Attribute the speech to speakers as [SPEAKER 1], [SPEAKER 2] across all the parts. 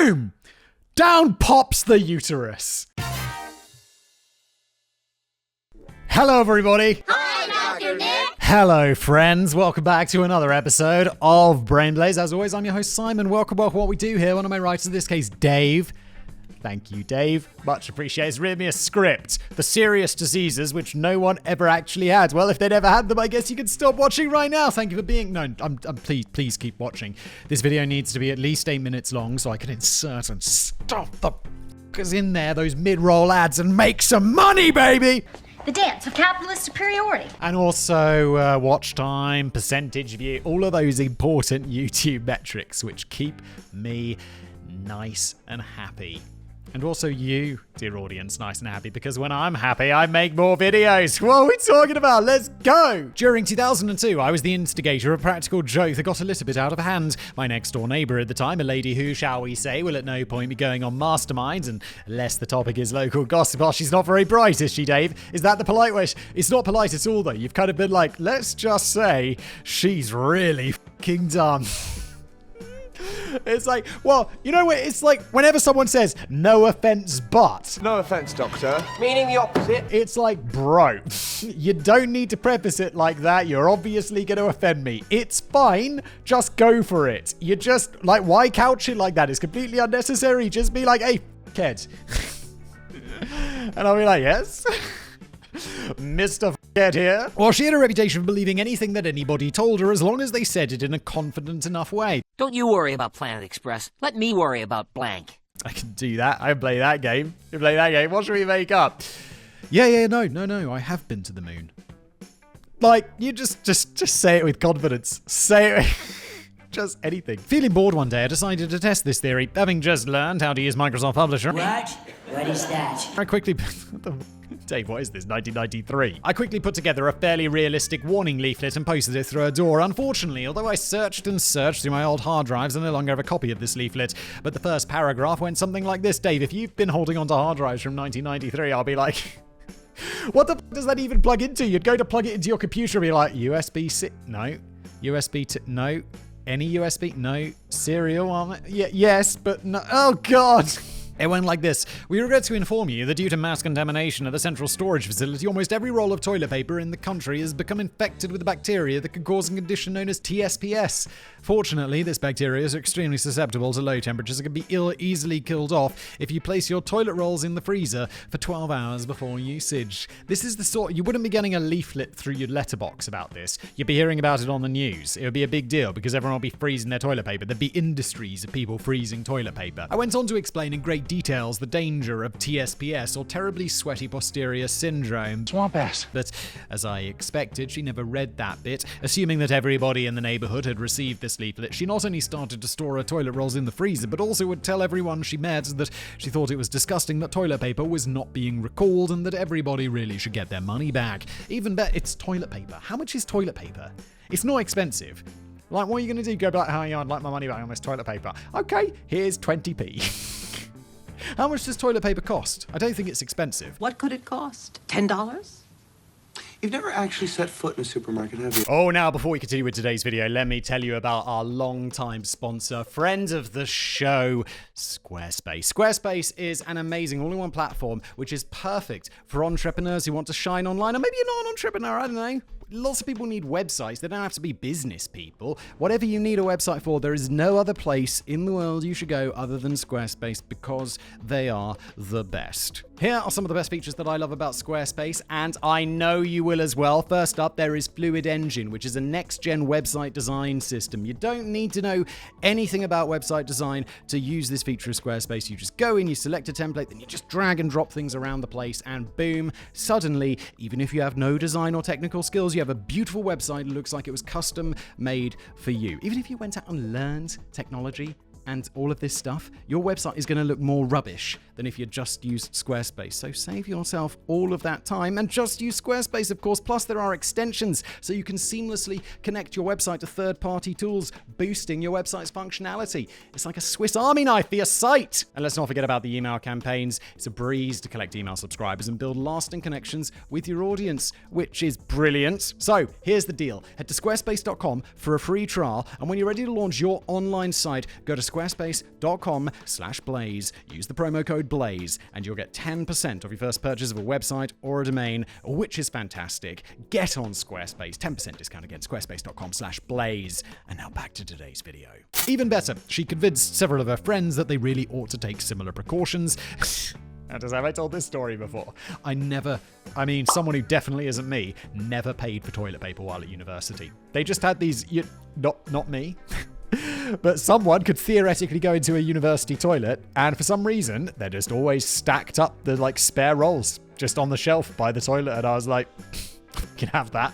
[SPEAKER 1] boom! Down pops the uterus. Hello, everybody.
[SPEAKER 2] Hi, Dr. Nick.
[SPEAKER 1] Hello, friends. Welcome back to another episode of Brain Blaze. As always, I'm your host, Simon. Welcome to what we do here. One of my writers, in this case, Dave. Thank you, Dave. Much appreciated. It's written me a script for serious diseases which no one ever actually had. Well, if they never had them, I guess you can stop watching right now. Thank you for being... No, please keep watching. This video needs to be at least 8 minutes long so I can insert and stuff the f***ers in there, those mid-roll ads, and make some money, baby!
[SPEAKER 2] The dance of capitalist superiority.
[SPEAKER 1] And also watch time, percentage view, all of those important YouTube metrics which keep me nice and happy. And also you, dear audience, nice and happy, because when I'm happy, I make more videos. What are we talking about? Let's go! During 2002, I was the instigator of a practical joke that got a little bit out of hand. My next door neighbor at the time, a lady who, shall we say, will at no point be going on masterminds, and unless the topic is local gossip, oh, she's not very bright, is she, Dave? Is that the polite way? It's not polite at all, though. You've kind of been like, let's just say she's really f***ing dumb. It's like, well, you know what? It's like whenever someone says, no offense, but.
[SPEAKER 3] No offense, doctor. Meaning the opposite.
[SPEAKER 1] It's like, bro, you don't need to preface it like that. You're obviously going to offend me. It's fine. Just go for it. You just, like, why couch it like that? It's completely unnecessary. Just be like, hey, kid. And I'll be like, yes. Mr. F***head here. Well, she had a reputation for believing anything that anybody told her as long as they said it in a confident enough way.
[SPEAKER 4] Don't you worry about Planet Express. Let me worry about blank.
[SPEAKER 1] I can do that. I can play that game. You play that game. What should we make up? Yeah, no. I have been to the moon. Like, you just say it with confidence. Say it. Just anything. Feeling bored one day, I decided to test this theory. Having just learned how to use Microsoft Publisher.
[SPEAKER 5] What? What is that?
[SPEAKER 1] I quickly... Dave, what is this? 1993. I quickly put together a fairly realistic warning leaflet and posted it through a door. Unfortunately, although I searched and searched through my old hard drives, I no longer have a copy of this leaflet. But the first paragraph went something like this. Dave, if you've been holding onto hard drives from 1993, I'll be like... What the f*** does that even plug into? You'd go to plug it into your computer and be like, USB-C... No. USB... No. Any USB? No. Serial? Yes, but no. Oh, God. It went like this. We regret to inform you that due to mass contamination at the central storage facility, almost every roll of toilet paper in the country has become infected with a bacteria that can cause a condition known as TSPS. Fortunately, this bacteria is extremely susceptible to low temperatures and can be easily killed off if you place your toilet rolls in the freezer for 12 hours before usage. This is the sort... You wouldn't be getting a leaflet through your letterbox about this. You'd be hearing about it on the news. It would be a big deal because everyone would be freezing their toilet paper. There'd be industries of people freezing toilet paper. I went on to explain in great details the danger of TSPS, or terribly sweaty posterior syndrome.
[SPEAKER 3] Swamp ass.
[SPEAKER 1] But as I expected, she never read that bit. Assuming that everybody in the neighborhood had received this leaflet, she not only started to store her toilet rolls in the freezer, but also would tell everyone she met that she thought it was disgusting that toilet paper was not being recalled and that everybody really should get their money back. Even better, it's toilet paper. How much is toilet paper? It's not expensive. Like, what are you going to do? Go back, oh, yeah, I'd like my money back on this toilet paper. Okay, here's 20p. How much does toilet paper cost? I don't think it's expensive.
[SPEAKER 5] What could it cost? $10?
[SPEAKER 3] You've never actually set foot in a supermarket, have you?
[SPEAKER 1] Oh, now, before we continue with today's video, let me tell you about our longtime sponsor, friend of the show, Squarespace. Squarespace is an amazing all-in-one platform which is perfect for entrepreneurs who want to shine online, or maybe you're not an entrepreneur, I don't know. Lots of people need websites. They don't have to be business people. Whatever you need a website for, there is no other place in the world you should go other than Squarespace because they are the best. Here are some of the best features that I love about Squarespace, and I know you will as well. First up, there is Fluid Engine, which is a next-gen website design system. You don't need to know anything about website design to use this feature of Squarespace. You just go in, you select a template, then you just drag and drop things around the place, and boom, suddenly, even if you have no design or technical skills, you have a beautiful website that looks like it was custom made for you. Even if you went out and learned technology and all of this stuff, your website is going to look more rubbish than if you just used Squarespace. So save yourself all of that time and just use Squarespace, of course. Plus, there are extensions so you can seamlessly connect your website to third-party tools, boosting your website's functionality. It's like a Swiss Army knife for your site. And let's not forget about the email campaigns. It's a breeze to collect email subscribers and build lasting connections with your audience, which is brilliant. So here's the deal. Head to squarespace.com for a free trial, and when you're ready to launch your online site, go to squarespace.com/blaze. Use the promo code BLAZE and you'll get 10% off your first purchase of a website or a domain, which is fantastic. Get on Squarespace. 10% discount again. Squarespace.com/blaze. And now back to today's video. Even better, she convinced several of her friends that they really ought to take similar precautions. Have I told this story before? Someone who definitely isn't me, never paid for toilet paper while at university. They just had these, not me, but someone could theoretically go into a university toilet, and for some reason, they're just always stacked up the spare rolls just on the shelf by the toilet, and I was like, you can have that.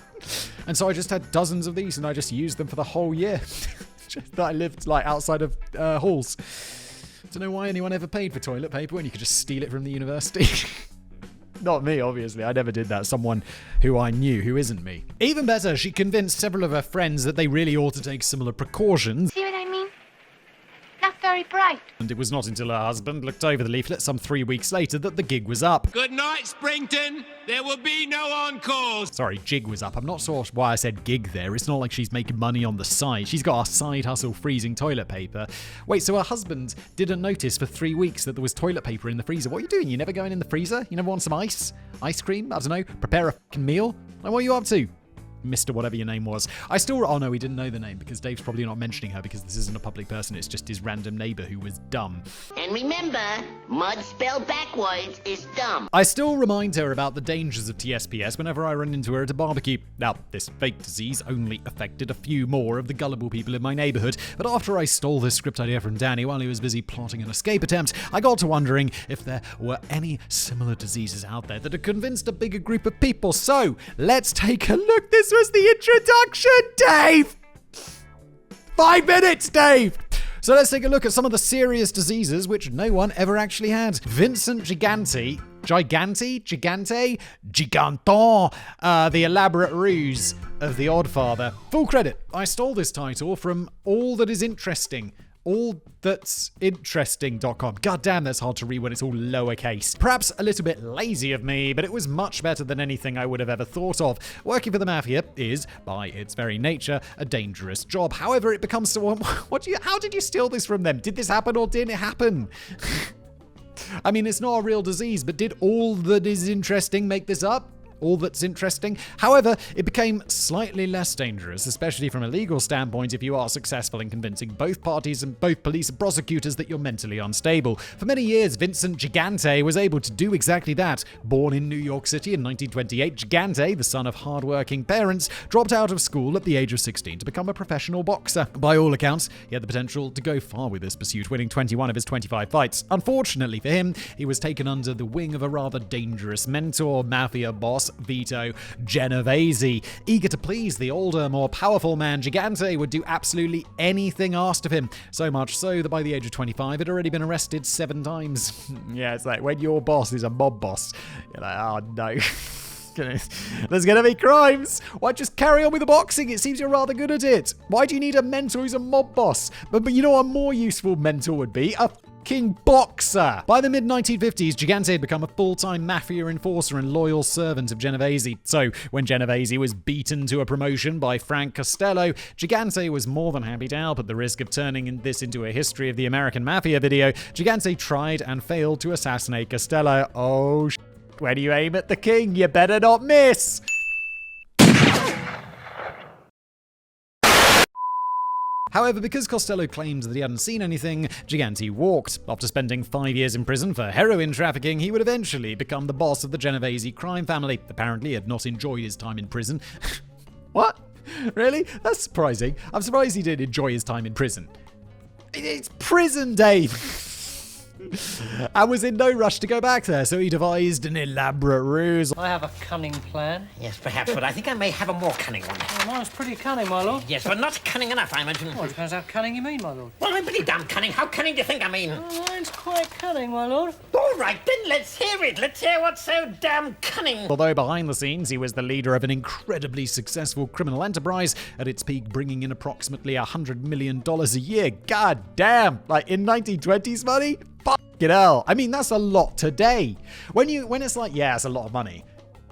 [SPEAKER 1] And so I just had dozens of these, and I just used them for the whole year. That I lived outside of halls. Don't know why anyone ever paid for toilet paper when you could just steal it from the university. Not me, obviously. I never did that. Someone who I knew who isn't me. Even better, she convinced several of her friends that they really ought to take similar precautions.
[SPEAKER 2] See what I mean? Not very bright.
[SPEAKER 1] And it was not until her husband looked over the leaflet some 3 weeks later that the gig was up.
[SPEAKER 6] Good night, Springton. There will be no encores.
[SPEAKER 1] Sorry, jig was up. I'm not sure why I said gig there. It's not like she's making money on the side. She's got a side hustle freezing toilet paper. Wait, so her husband didn't notice for 3 weeks that there was toilet paper in the freezer. What are you doing? You never going in the freezer? You never want some ice? Ice cream? I don't know. Prepare a fucking meal? Like, what are you up to? Mr. whatever your name was. Oh no, we didn't know the name because Dave's probably not mentioning her because this isn't a public person, it's just his random neighbor who was dumb.
[SPEAKER 7] And remember, mud spelled backwards is dumb.
[SPEAKER 1] I still remind her about the dangers of TSPS whenever I run into her at a barbecue. Now, this fake disease only affected a few more of the gullible people in my neighborhood, but after I stole this script idea from Danny while he was busy plotting an escape attempt, I got to wondering if there were any similar diseases out there that had convinced a bigger group of people. So, let's take a look. This was the introduction, Dave! 5 minutes, Dave! So let's take a look at some of the serious diseases which no one ever actually had. Vincent Giganton, the elaborate ruse of the Oddfather. Full credit, I stole this title from All That Is Interesting. allthat'sinteresting.com. God damn, that's hard to read when it's all lowercase. Perhaps a little bit lazy of me, but it was much better than anything I would have ever thought of. Working for the mafia is, by its very nature, a dangerous job. However, it becomes so... How did you steal this from them? Did this happen or didn't it happen? I mean, it's not a real disease, but did All That Is Interesting make this up? All That's Interesting. However, it became slightly less dangerous, especially from a legal standpoint if you are successful in convincing both parties and both police and prosecutors that you're mentally unstable. For many years, Vincent Gigante was able to do exactly that. Born in New York City in 1928, Gigante, the son of hard-working parents, dropped out of school at the age of 16 to become a professional boxer. By all accounts, he had the potential to go far with this pursuit, winning 21 of his 25 fights. Unfortunately for him, he was taken under the wing of a rather dangerous mentor, mafia boss Vito Genovese. Eager to please the older, more powerful man, Gigante would do absolutely anything asked of him. So much so that by the age of 25, he'd already been arrested 7 times. Yeah, it's like when your boss is a mob boss, you're like, oh no. There's gonna be crimes. Why just carry on with the boxing? It seems you're rather good at it. Why do you need a mentor who's a mob boss? But you know what a more useful mentor would be? A fucking boxer. By the mid-1950s, Gigante had become a full-time mafia enforcer and loyal servant of Genovese. So, when Genovese was beaten to a promotion by Frank Costello, Gigante was more than happy to help. At the risk of turning this into a history of the American Mafia video, Gigante tried and failed to assassinate Costello. Oh, when you aim at the king, you better not miss! However, because Costello claimed that he hadn't seen anything, Gigante walked. After spending 5 years in prison for heroin trafficking, he would eventually become the boss of the Genovese crime family. Apparently, he had not enjoyed his time in prison. What? Really? That's surprising. I'm surprised he did enjoy his time in prison. It's prison, Dave! I was in no rush to go back there, so he devised an elaborate ruse.
[SPEAKER 8] I have a cunning plan.
[SPEAKER 4] Yes, perhaps, but I think I may have a more cunning one.
[SPEAKER 8] Well, mine's pretty cunning, my lord.
[SPEAKER 4] Yes, but not cunning enough, I imagine.
[SPEAKER 8] Well, it depends how cunning you mean, my lord.
[SPEAKER 4] Well, I'm pretty damn cunning. How cunning do you think I mean?
[SPEAKER 8] Well, mine's quite cunning, my lord.
[SPEAKER 4] All right, then let's hear it. Let's hear what's so damn cunning.
[SPEAKER 1] Although behind the scenes, he was the leader of an incredibly successful criminal enterprise, at its peak bringing in approximately $100 million a year. God damn! Like, in 1920s money? Fucking hell. I mean, that's a lot today. When it's like, yeah, it's a lot of money,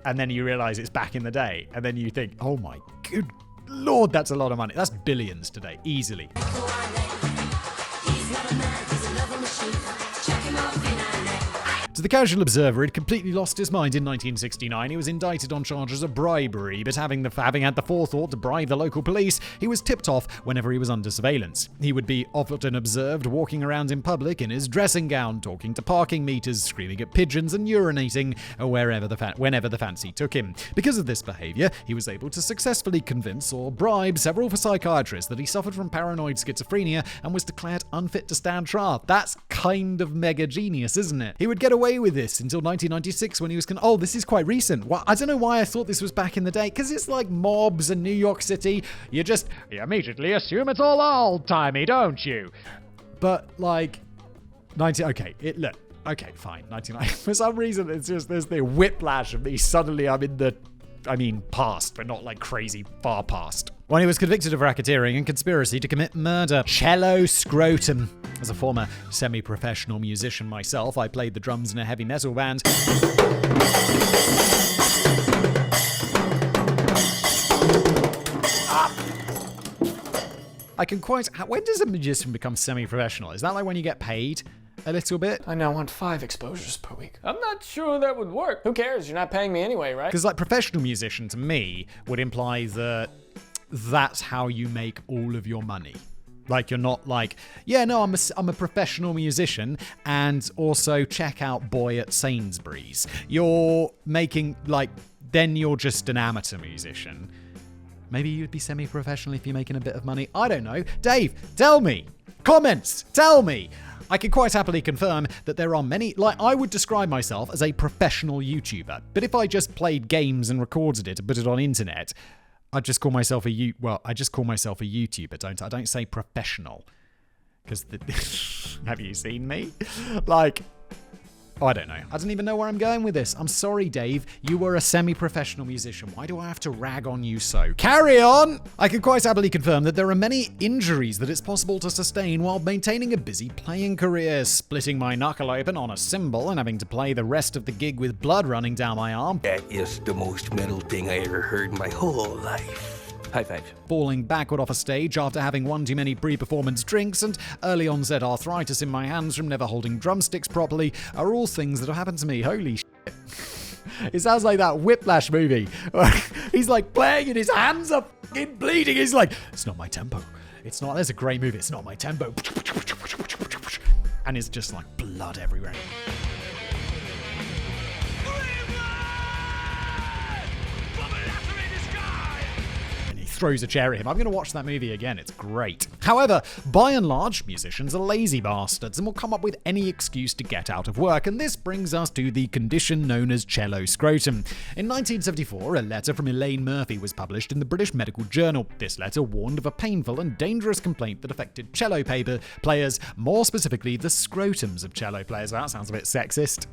[SPEAKER 1] and then you realize it's back in the day, and then you think, oh my good lord, that's a lot of money. That's billions today, easily. To the casual observer, he'd completely lost his mind in 1969. He was indicted on charges of bribery, but having had the forethought to bribe the local police, he was tipped off whenever he was under surveillance. He would be often observed walking around in public in his dressing gown, talking to parking meters, screaming at pigeons, and urinating whenever the fancy took him. Because of this behavior, he was able to successfully convince or bribe several psychiatrists that he suffered from paranoid schizophrenia and was declared unfit to stand trial. That's kind of mega genius, isn't it? He would get away with this until 1996 when he was oh, this is quite recent. Well, I don't know why I thought this was back in the day, because it's like mobs in New York City. You immediately assume it's all old-timey, don't you? But like, okay, fine, 99. For some reason, it's just there's the whiplash of me. Suddenly I'm in the past, but not like crazy far past. When he was convicted of racketeering and conspiracy to commit murder. Cello Scrotum. As a former semi-professional musician myself, I played the drums in a heavy metal band. When does a musician become semi-professional? Is that like when you get paid a little bit?
[SPEAKER 9] I now want 5 exposures per week. I'm not sure that would work. Who cares? You're not paying me anyway, right?
[SPEAKER 1] Because like professional musician to me would imply that that's how you make all of your money. Like, you're not like, yeah, no, I'm a professional musician, and also check out Boy at Sainsbury's. You're making, like, then you're just an amateur musician. Maybe you'd be semi-professional if you're making a bit of money. I don't know. Dave, tell me. Comments, tell me. I can quite happily confirm that there are many, I would describe myself as a professional YouTuber, but if I just played games and recorded it and put it on internet, I just call myself a YouTuber, don't I? I don't say professional. Because have you seen me? I don't know. I don't even know where I'm going with this. I'm sorry, Dave. You were a semi-professional musician. Why do I have to rag on you so? Carry on! I can quite happily confirm that there are many injuries that it's possible to sustain while maintaining a busy playing career. Splitting my knuckle open on a cymbal and having to play the rest of the gig with blood running down my arm.
[SPEAKER 10] That is the most metal thing I ever heard in my whole life. High five.
[SPEAKER 1] Falling backward off a stage after having one too many pre-performance drinks and early onset arthritis in my hands from never holding drumsticks properly are all things that have happened to me. Holy shit. It sounds like that Whiplash movie. He's like playing and his hands are fucking bleeding. He's like, it's not my tempo. It's not, there's a great movie. It's not my tempo. And it's just like blood everywhere. Throws a chair at him. I'm going to watch that movie again. It's great. However, by and large, musicians are lazy bastards and will come up with any excuse to get out of work, and this brings us to the condition known as cello scrotum. In 1974, a letter from Elaine Murphy was published in the British Medical Journal. This letter warned of a painful and dangerous complaint that affected cello players, more specifically the scrotums of cello players. That sounds a bit sexist.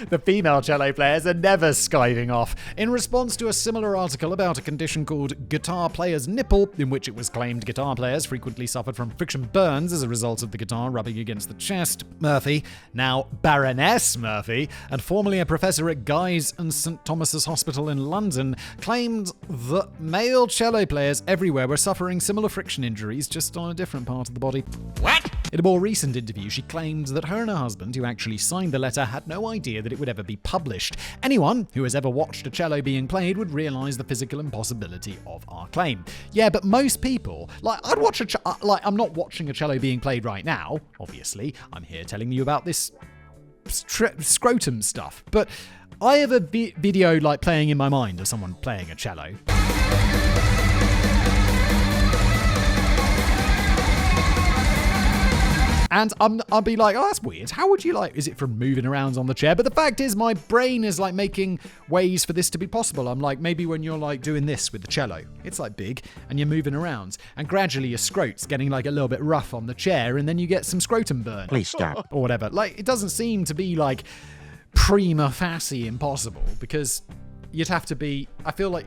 [SPEAKER 1] The female cello players are never skiving off. In response to a similar article about a condition called guitar player's nipple, in which it was claimed guitar players frequently suffered from friction burns as a result of the guitar rubbing against the chest, Murphy, now Baroness Murphy, and formerly a professor at Guy's and St Thomas's Hospital in London, claimed that male cello players everywhere were suffering similar friction injuries, just on a different part of the body.
[SPEAKER 6] What?
[SPEAKER 1] In a more recent interview, she claimed that her and her husband, who actually signed the letter, had no idea that it would ever be published. Anyone who has ever watched a cello being played would realise the physical impossibility of our claim. Yeah, but most people, I'd watch I'm not watching a cello being played right now, obviously. I'm here telling you about this scrotum stuff. But I have a video playing in my mind of someone playing a cello. And I'll be like, oh, that's weird. How would you is it from moving around on the chair? But the fact is, my brain is making ways for this to be possible. I'm like, maybe when you're doing this with the cello, it's big and you're moving around and gradually your scrot's getting a little bit rough on the chair and then you get some scrotum burn.
[SPEAKER 4] Please stop.
[SPEAKER 1] Or whatever. It doesn't seem to be prima facie impossible because you'd have to be, I feel like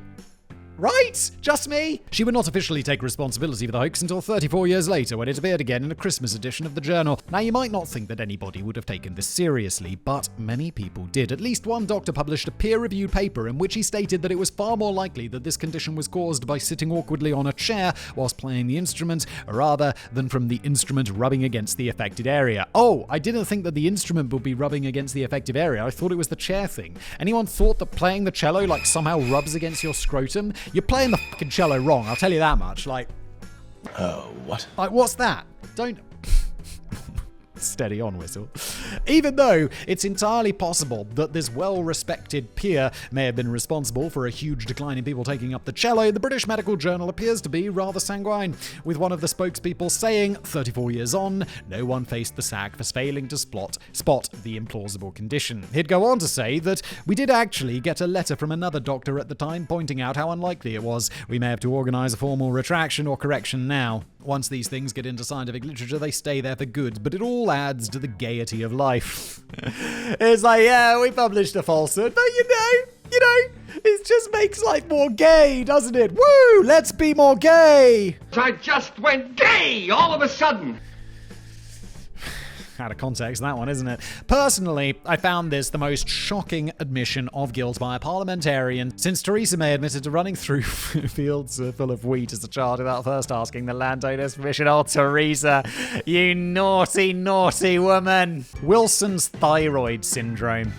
[SPEAKER 1] Right? Just me? She would not officially take responsibility for the hoax until 34 years later when it appeared again in a Christmas edition of the journal. Now, you might not think that anybody would have taken this seriously, but many people did. At least one doctor published a peer-reviewed paper in which he stated that it was far more likely that this condition was caused by sitting awkwardly on a chair whilst playing the instrument, rather than from the instrument rubbing against the affected area. Oh, I didn't think that the instrument would be rubbing against the affected area. I thought it was the chair thing. Anyone thought that playing the cello somehow rubs against your scrotum? You're playing the fucking cello wrong, I'll tell you that much.
[SPEAKER 3] What?
[SPEAKER 1] What's that? Don't... Steady on, whistle. Even though it's entirely possible that this well-respected peer may have been responsible for a huge decline in people taking up the cello, the British Medical Journal appears to be rather sanguine, with one of the spokespeople saying, 34 years on, no one faced the sack for failing to spot the implausible condition. He'd go on to say that we did actually get a letter from another doctor at the time pointing out how unlikely it was. We may have to organise a formal retraction or correction now. Once these things get into scientific literature, they stay there for good, but it all adds to the gaiety of life. It's yeah, we published a falsehood, but you know, it just makes life more gay, doesn't it? Woo! Let's be more gay!
[SPEAKER 6] I just went gay all of a sudden.
[SPEAKER 1] Out of context, that one, isn't it? Personally, I found this the most shocking admission of guilt by a parliamentarian since Theresa May admitted to running through fields full of wheat as a child without first asking the landowner's permission. Oh, Theresa, you naughty, naughty woman. Wilson's thyroid syndrome.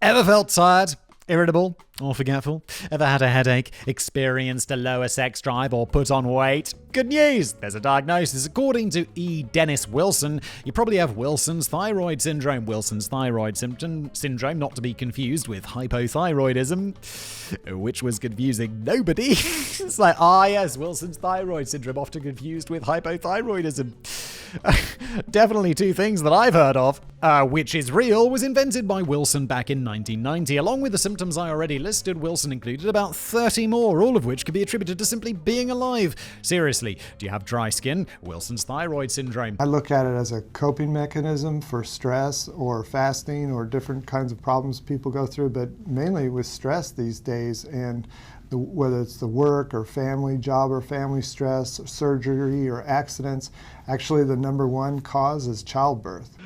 [SPEAKER 1] Ever felt tired, irritable, or forgetful? Ever had a headache, experienced a lower sex drive, or put on weight? Good news! There's a diagnosis. According to E. Dennis Wilson, you probably have Wilson's thyroid syndrome. Wilson's thyroid syndrome, not to be confused with hypothyroidism, which was confusing nobody. It's yes, Wilson's thyroid syndrome, often confused with hypothyroidism. Definitely two things that I've heard of. Which is real, was invented by Wilson back in 1990. Along with the symptoms I already listed, Wilson included about 30 more, all of which could be attributed to simply being alive. Seriously, do you have dry skin? Wilson's thyroid syndrome.
[SPEAKER 11] I look at it as a coping mechanism for stress or fasting or different kinds of problems people go through, but mainly with stress these days, and whether it's the work or family, job or family stress, surgery or accidents. Actually, the number one cause is childbirth.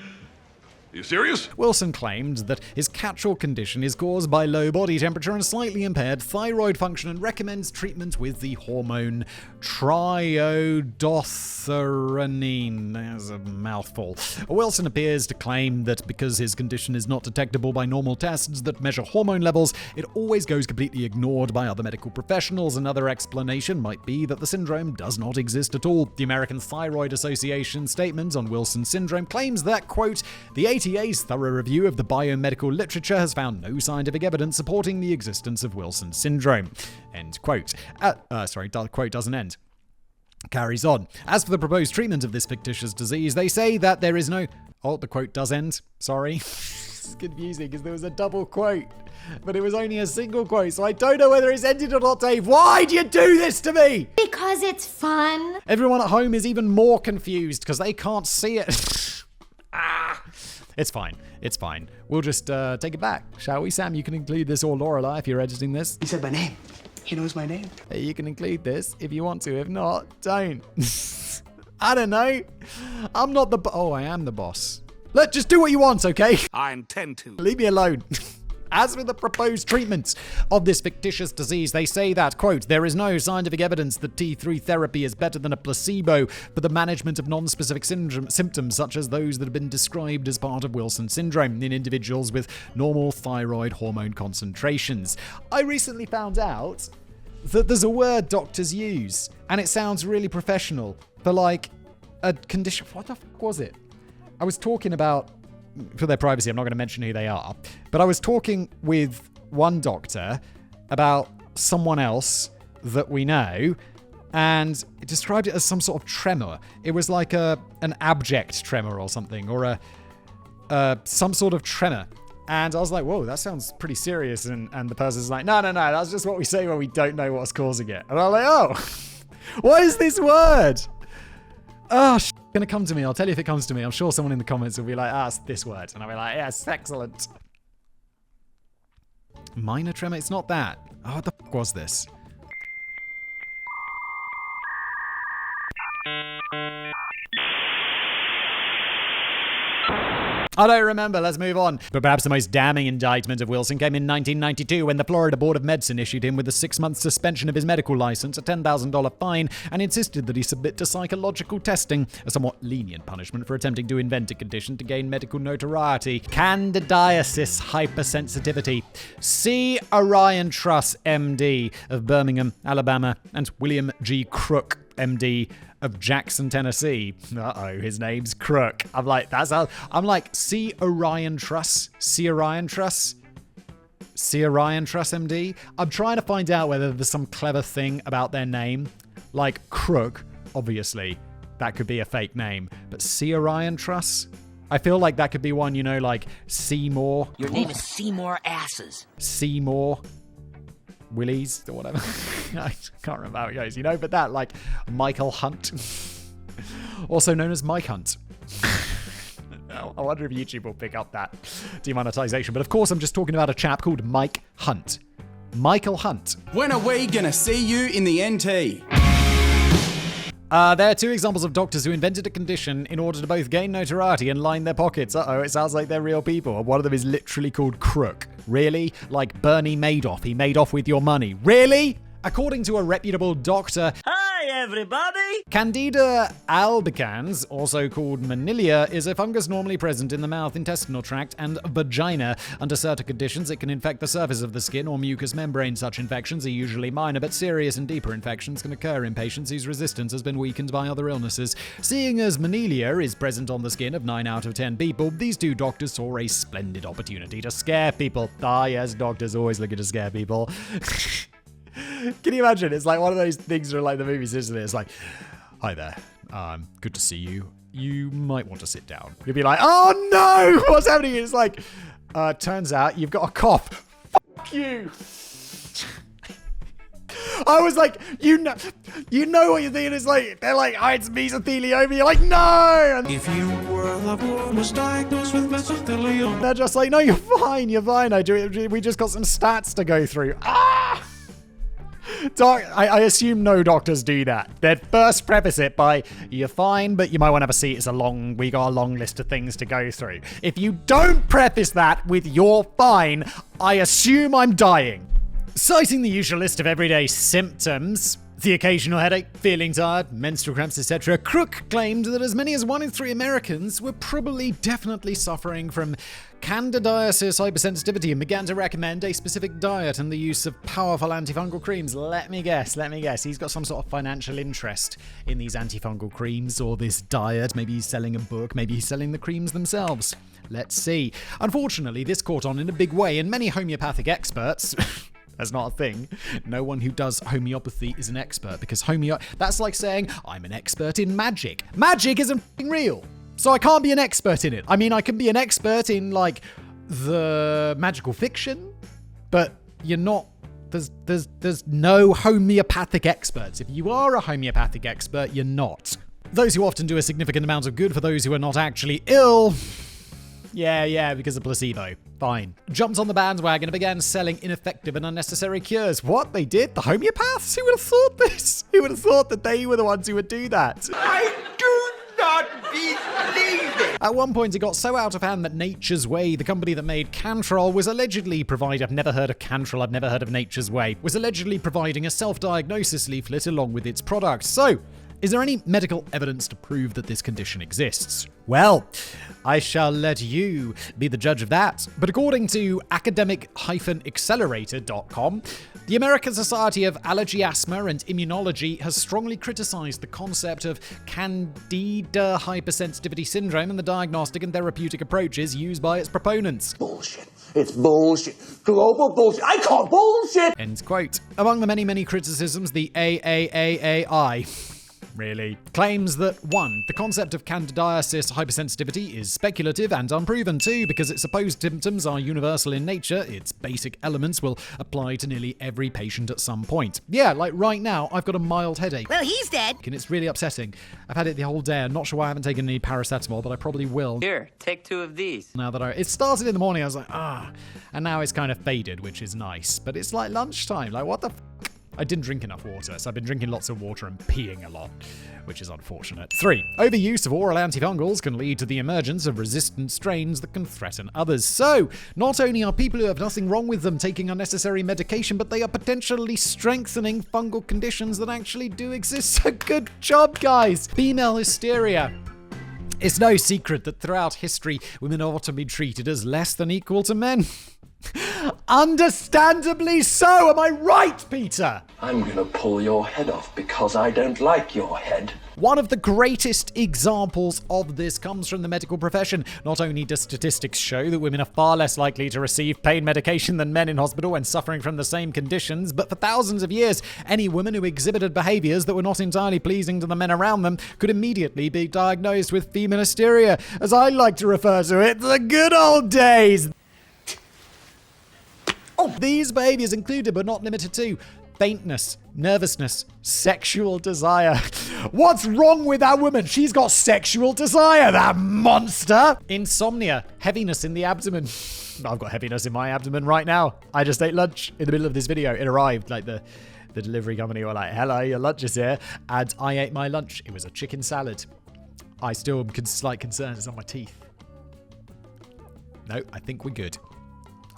[SPEAKER 6] Are you serious?
[SPEAKER 1] Wilson claimed that his catch-all condition is caused by low body temperature and slightly impaired thyroid function, and recommends treatment with the hormone triiodothyronine. That's a mouthful. Wilson appears to claim that because his condition is not detectable by normal tests that measure hormone levels, it always goes completely ignored by other medical professionals. Another explanation might be that the syndrome does not exist at all. The American Thyroid Association statement on Wilson syndrome claims that, quote, the ATA's thorough review of the biomedical literature has found no scientific evidence supporting the existence of Wilson syndrome. End quote. Quote doesn't end. Carries on. As for the proposed treatment of this fictitious disease, they say that there is no... Oh, the quote does end. Sorry. It's confusing because there was a double quote, but it was only a single quote, so I don't know whether it's ended or not, Dave. Why do you do this to me?
[SPEAKER 2] Because it's fun.
[SPEAKER 1] Everyone at home is even more confused because they can't see it. It's fine. It's fine. We'll just take it back, shall we? Sam, you can include this, or Lorelei if you're editing this.
[SPEAKER 3] He said my name. He knows my name.
[SPEAKER 1] You can include this if you want to. If not, don't. I don't know. I'm not the I am the boss. Let's just do what you want, okay?
[SPEAKER 10] I intend to.
[SPEAKER 1] Leave me alone. As for the proposed treatment of this fictitious disease, they say that, quote, there is no scientific evidence that T3 therapy is better than a placebo for the management of non-specific symptoms such as those that have been described as part of Wilson syndrome in individuals with normal thyroid hormone concentrations. I recently found out that there's a word doctors use, and it sounds really professional for a condition. What the fuck was it? I was talking about... For their privacy, I'm not going to mention who they are. But I was talking with one doctor about someone else that we know, and it described it as some sort of tremor. It was like an abject tremor or something, or some sort of tremor. And I was like, whoa, that sounds pretty serious. And the person's like, no, that's just what we say when we don't know what's causing it. And I'm like, oh, what is this word? Oh, gonna come to me. I'll tell you if it comes to me. I'm sure someone in the comments will be like, it's this word. And I'll be like, yes, excellent. Minor tremor? It's not that. Oh, what the fuck was this? I don't remember. Let's move on. But perhaps the most damning indictment of Wilson came in 1992 when the Florida Board of Medicine issued him with a 6-month suspension of his medical license, a $10,000 fine, and insisted that he submit to psychological testing, a somewhat lenient punishment for attempting to invent a condition to gain medical notoriety. Candidiasis hypersensitivity. C. Orion Truss, MD, of Birmingham, Alabama, and William G. Crook, MD, of Jackson, Tennessee. Uh-oh, his name's Crook. I'm like, C. Orion Truss? C. Orion Truss? C. Orion Truss, MD? I'm trying to find out whether there's some clever thing about their name. Like Crook, obviously. That could be a fake name. But C. Orion Truss? I feel like that could be one, you know, like Seymour.
[SPEAKER 4] Your name is Seymour Asses.
[SPEAKER 1] Seymour Willies or whatever. I can't remember how it goes, you know, but that, like, Michael Hunt, also known as Mike Hunt. I wonder if YouTube will pick up that demonetization, but of course I'm just talking about a chap called Mike Hunt. Michael Hunt.
[SPEAKER 12] When are we gonna see you in the NT?
[SPEAKER 1] There are two examples of doctors who invented a condition in order to both gain notoriety and line their pockets. Uh-oh, it sounds like they're real people. One of them is literally called Crook. Really? Like Bernie Madoff. He made off with your money. Really? According to a reputable doctor,
[SPEAKER 13] Hi, everybody!
[SPEAKER 1] Candida albicans, also called Manillia, is a fungus normally present in the mouth, intestinal tract, and vagina. Under certain conditions, it can infect the surface of the skin or mucous membrane. Such infections are usually minor, but serious and deeper infections can occur in patients whose resistance has been weakened by other illnesses. Seeing as Manillia is present on the skin of 9 out of 10 people, these two doctors saw a splendid opportunity to scare people. Ah, yes, doctors always looking to scare people. Can you imagine? It's like one of those things where, like, the movies, isn't it? It's like, hi there, good to see you. You might want to sit down. You'd be like, oh no, what's happening? It's like, turns out you've got a cough. Fuck you. I was like, you know what you're thinking. It's like, they're like, it's mesothelioma. You're like, no. And
[SPEAKER 6] If you were the one was diagnosed with mesothelioma.
[SPEAKER 1] they're just like, no, you're fine. We just got some stats to go through. Ah! I assume no doctors do that. They'd first preface it by, you're fine, but you might want to have a seat. We got a long list of things to go through. If you don't preface that with you're fine, I assume I'm dying. Citing the usual list of everyday symptoms, the occasional headache, feeling tired, menstrual cramps, etc., Crook claimed that as many as 1 in 3 Americans were definitely suffering from candidiasis hypersensitivity and began to recommend a specific diet and the use of powerful antifungal creams. Let me guess. He's got some sort of financial interest in these antifungal creams or this diet. Maybe he's selling a book. Maybe he's selling the creams themselves. Let's see. Unfortunately, this caught on in a big way, and many homeopathic experts... That's not a thing. No one who does homeopathy is an expert, because that's like saying, I'm an expert in magic. Magic isn't real, so I can't be an expert in it. I mean, I can be an expert in, like, the magical fiction, but you're not... There's no homeopathic experts. If you are a homeopathic expert, you're not. Those who often do a significant amount of good for those who are not actually ill... Yeah, because of placebo. Fine. Jumped on the bandwagon and began selling ineffective and unnecessary cures. What? They did? The homeopaths? Who would have thought this? Who would have thought that they were the ones who would do that?
[SPEAKER 6] I do not believe it!
[SPEAKER 1] At one point, it got so out of hand that Nature's Way, the company that made Cantrol, was allegedly providing... I've never heard of Cantrol, I've never heard of Nature's Way. Was allegedly providing a self-diagnosis leaflet along with its product. So... is there any medical evidence to prove that this condition exists? Well, I shall let you be the judge of that. But according to academic-accelerator.com, the American Society of Allergy, Asthma and Immunology has strongly criticized the concept of Candida hypersensitivity syndrome and the diagnostic and therapeutic approaches used by its proponents.
[SPEAKER 3] Bullshit. It's bullshit. Global bullshit. I call bullshit!
[SPEAKER 1] End quote. Among the many, many criticisms, the AAAAI... really. Claims that 1. The concept of candidiasis hypersensitivity is speculative and unproven. 2. Because its supposed symptoms are universal in nature, its basic elements will apply to nearly every patient at some point. Yeah, like right now, I've got a mild headache.
[SPEAKER 7] Well, he's dead.
[SPEAKER 1] And it's really upsetting. I've had it the whole day. I'm not sure why I haven't taken any paracetamol, but I probably will.
[SPEAKER 4] Here, take 2 of these.
[SPEAKER 1] Now that it started in the morning, I was like, and now it's kind of faded, which is nice. But it's like lunchtime. Like, what the I didn't drink enough water, so I've been drinking lots of water and peeing a lot, which is unfortunate. 3. Overuse of oral antifungals can lead to the emergence of resistant strains that can threaten others. So, not only are people who have nothing wrong with them taking unnecessary medication, but they are potentially strengthening fungal conditions that actually do exist. So good job, guys! Female hysteria. It's no secret that throughout history, women have often been treated as less than equal to men. Understandably so, am I right, Peter?
[SPEAKER 10] I'm gonna pull your head off because I don't like your head.
[SPEAKER 1] One of the greatest examples of this comes from the medical profession. Not only do statistics show that women are far less likely to receive pain medication than men in hospital when suffering from the same conditions, but for thousands of years, any woman who exhibited behaviors that were not entirely pleasing to the men around them could immediately be diagnosed with female hysteria. As I like to refer to it, the good old days. These behaviors included, but not limited to, faintness, nervousness, sexual desire. What's wrong with that woman? She's got sexual desire, that monster! Insomnia, heaviness in the abdomen. I've got heaviness in my abdomen right now. I just ate lunch in the middle of this video. It arrived, like the delivery company were like, hello, your lunch is here. And I ate my lunch. It was a chicken salad. I still am slight concerned it's on my teeth. No, I think we're good.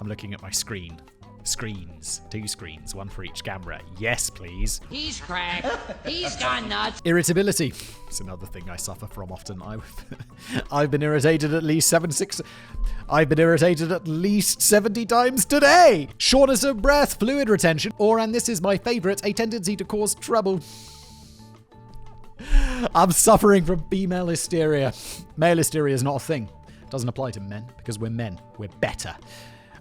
[SPEAKER 1] I'm looking at my screen. Screens. 2 screens, 1 for each camera. Yes, please.
[SPEAKER 4] He's cracked. He's gone nuts.
[SPEAKER 1] Irritability. It's another thing I suffer from often. I've been irritated at least 70 times today. Shortness of breath, fluid retention, or, and this is my favorite, a tendency to cause trouble. I'm suffering from female hysteria. Male hysteria is not a thing. It doesn't apply to men because we're men. We're better.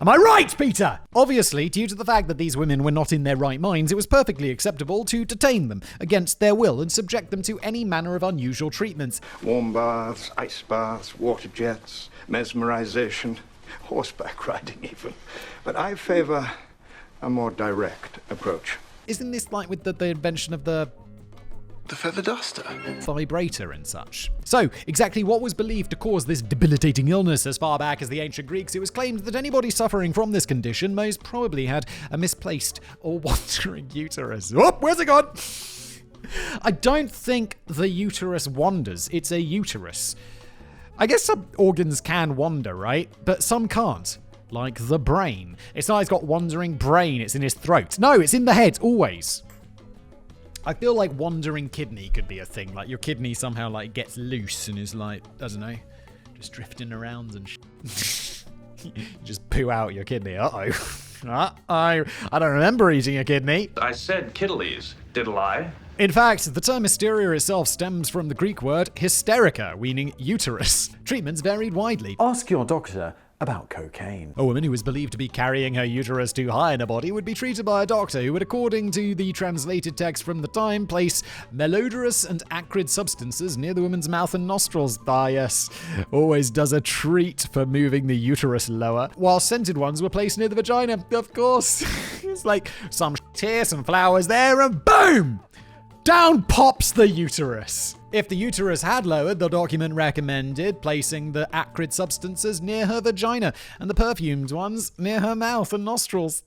[SPEAKER 1] Am I right, Peter? Obviously, due to the fact that these women were not in their right minds, it was perfectly acceptable to detain them against their will and subject them to any manner of unusual treatments.
[SPEAKER 3] Warm baths, ice baths, water jets, mesmerization, horseback riding even. But I favor a more direct approach.
[SPEAKER 1] Isn't this like with the invention of the
[SPEAKER 3] feather duster?
[SPEAKER 1] Vibrator and such. So, exactly what was believed to cause this debilitating illness as far back as the ancient Greeks? It was claimed that anybody suffering from this condition most probably had a misplaced or wandering uterus. Oh, where's it gone? I don't think the uterus wanders. It's a uterus. I guess some organs can wander, right? But some can't. Like the brain. It's not like it's got wandering brain, it's in his throat. No, it's in the head, always. I feel like wandering kidney could be a thing. Like your kidney somehow like gets loose and is like, I don't know, just drifting around and you just poo out your kidney. Uh-oh. I don't remember eating a kidney.
[SPEAKER 13] I said Kittles, diddle I?
[SPEAKER 1] In fact, the term hysteria itself stems from the Greek word hysterica, meaning uterus. Treatments varied widely.
[SPEAKER 14] Ask your doctor about cocaine.
[SPEAKER 1] A woman who was believed to be carrying her uterus too high in her body would be treated by a doctor who would, according to the translated text from the time, place malodorous and acrid substances near the woman's mouth and nostrils. Ah, yes, always does a treat for moving the uterus lower, while scented ones were placed near the vagina, of course. It's like some here, some flowers there, and boom! Down pops the uterus. If the uterus had lowered, the document recommended placing the acrid substances near her vagina and the perfumed ones near her mouth and nostrils.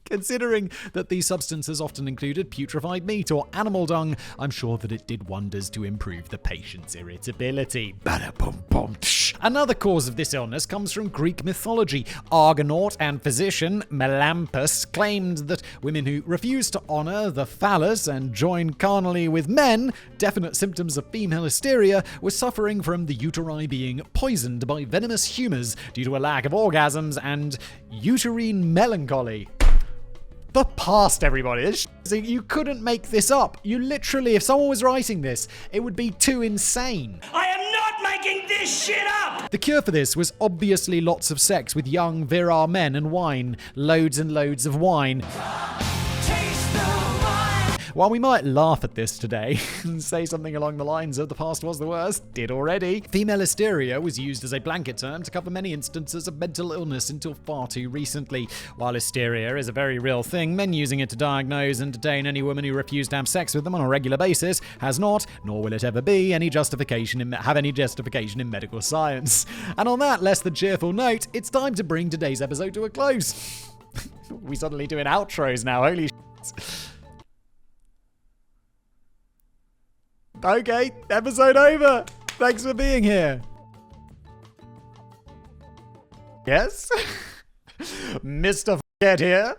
[SPEAKER 1] Considering that these substances often included putrefied meat or animal dung, I'm sure that it did wonders to improve the patient's irritability. Ba-da-bum-bum. Another cause of this illness comes from Greek mythology. Argonaut and physician Melampus claimed that women who refused to honor the phallus and joined carnally with men, definite symptoms of female hysteria, were suffering from the uteri being poisoned by venomous humors due to a lack of orgasms and uterine melancholy. The past, everybody. You couldn't make this up. You literally, if someone was writing this, it would be too insane.
[SPEAKER 6] I am not making this shit up!
[SPEAKER 1] The cure for this was obviously lots of sex with young, virile men and wine. Loads and loads of wine. While we might laugh at this today and say something along the lines of the past was the worst, did already, female hysteria was used as a blanket term to cover many instances of mental illness until far too recently. While hysteria is a very real thing, men using it to diagnose and detain any woman who refused to have sex with them on a regular basis has not, nor will it ever be, any justification in medical science. And on that less than cheerful note, it's time to bring today's episode to a close. We suddenly doing outros now, holy shit. Okay, episode over. Thanks for being here. Yes? Mr. F***head here.